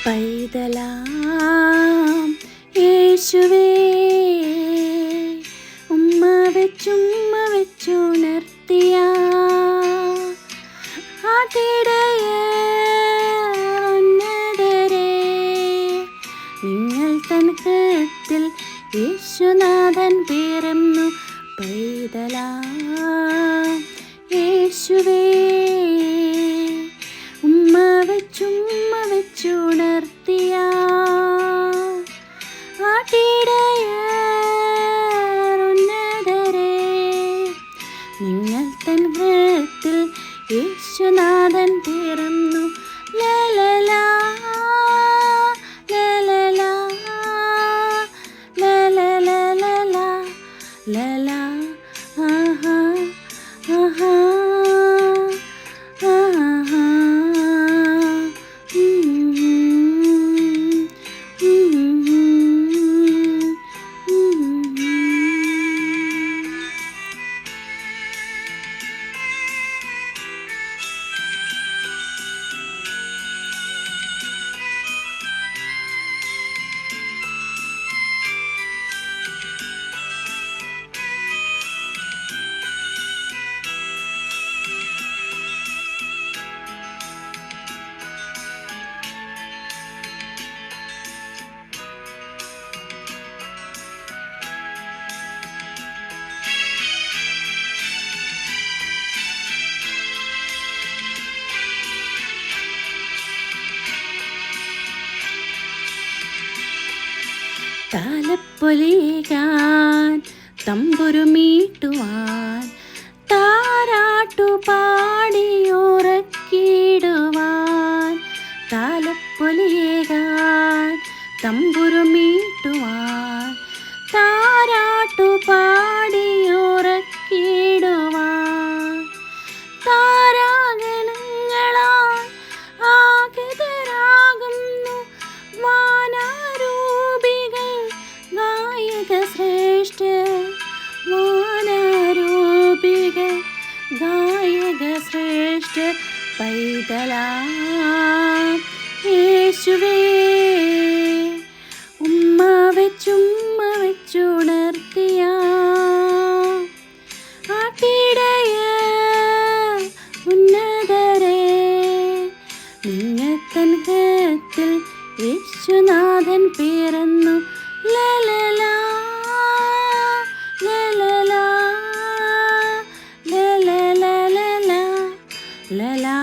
പൈതലാം യേശുവേ, ഉമ്മ വെച്ചുണർത്തിയ ആട്ടിടയരെ, നിങ്ങൾ തൻ ഹൃത്തിൽ യേശുനാഥൻ പിറന്നു. പൈതലാം യേശുവേ, ഉമ്മ വെച്ചുണർത്തിയ ആട്ടിടയരെ, നിങ്ങൾ തൻ ഹൃത്തിൽ യേശുനാഥൻ പിറന്നു. ലലലാ ലലലാ ലലലാ ലലാ, ആഹാ ആഹാ ആഹാ. താലപ്പൊലികാൻ തമ്പുരുമീട്ടുവാൻ താരാട്ടു പാടിയുറക്കിടുവാൻ, താലപ്പൊലികാൻ തമ്പുരുമീട്ടുവാൻ താരാട്ടു പാടിയുറക്കിടുവാൻ, താരാഗണങ്ങളാൽ ആഗതരാകുന്നു വാനരൂപികൾ ഗായക ശ്രേഷ്ഠ. പൈതലാം യേശുവേ, ഉമ്മ വെച്ചുണർത്തിയ ആട്ടിടയരെ, നിങ്ങൾ തൻ ഹൃത്തിൽ യേശുനാഥൻ പിറന്നു. ലലലാ ലലലാ ലലലാ ലലാ.